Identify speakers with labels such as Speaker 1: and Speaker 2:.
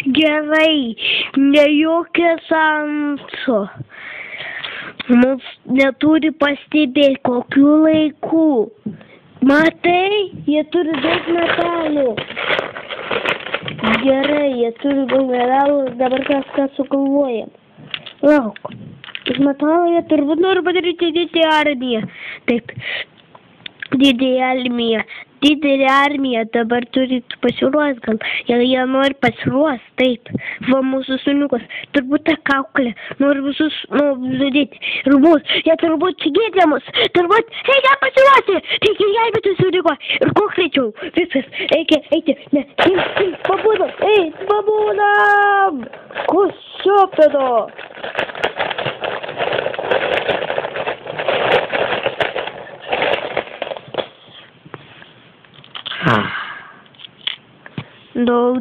Speaker 1: Gerai, ne jokio šanso. Mus neturi pastebėti kokių laikų. Matai, jie turi daug metalų. Gerai, jie turi daug metalų, dabar kažką sugalvojam. Lauk, iš metalų jie turbūt nori padaryti didelę armiją. Taip, didelė armija dabar turi pasiruošti gal. Jie nori pasiruošti, taip. Va mūsų suniukas, turbūt ta kauklė, nori visus žudyti. Ir mus, jie turbūt gėdė mus, turbūt reikia pasiruošti, reikia gelbėti suniuką. Ir kuo greičiau, viskas, reikia eiti, ne, pabūnam, Kas šiopino? Daug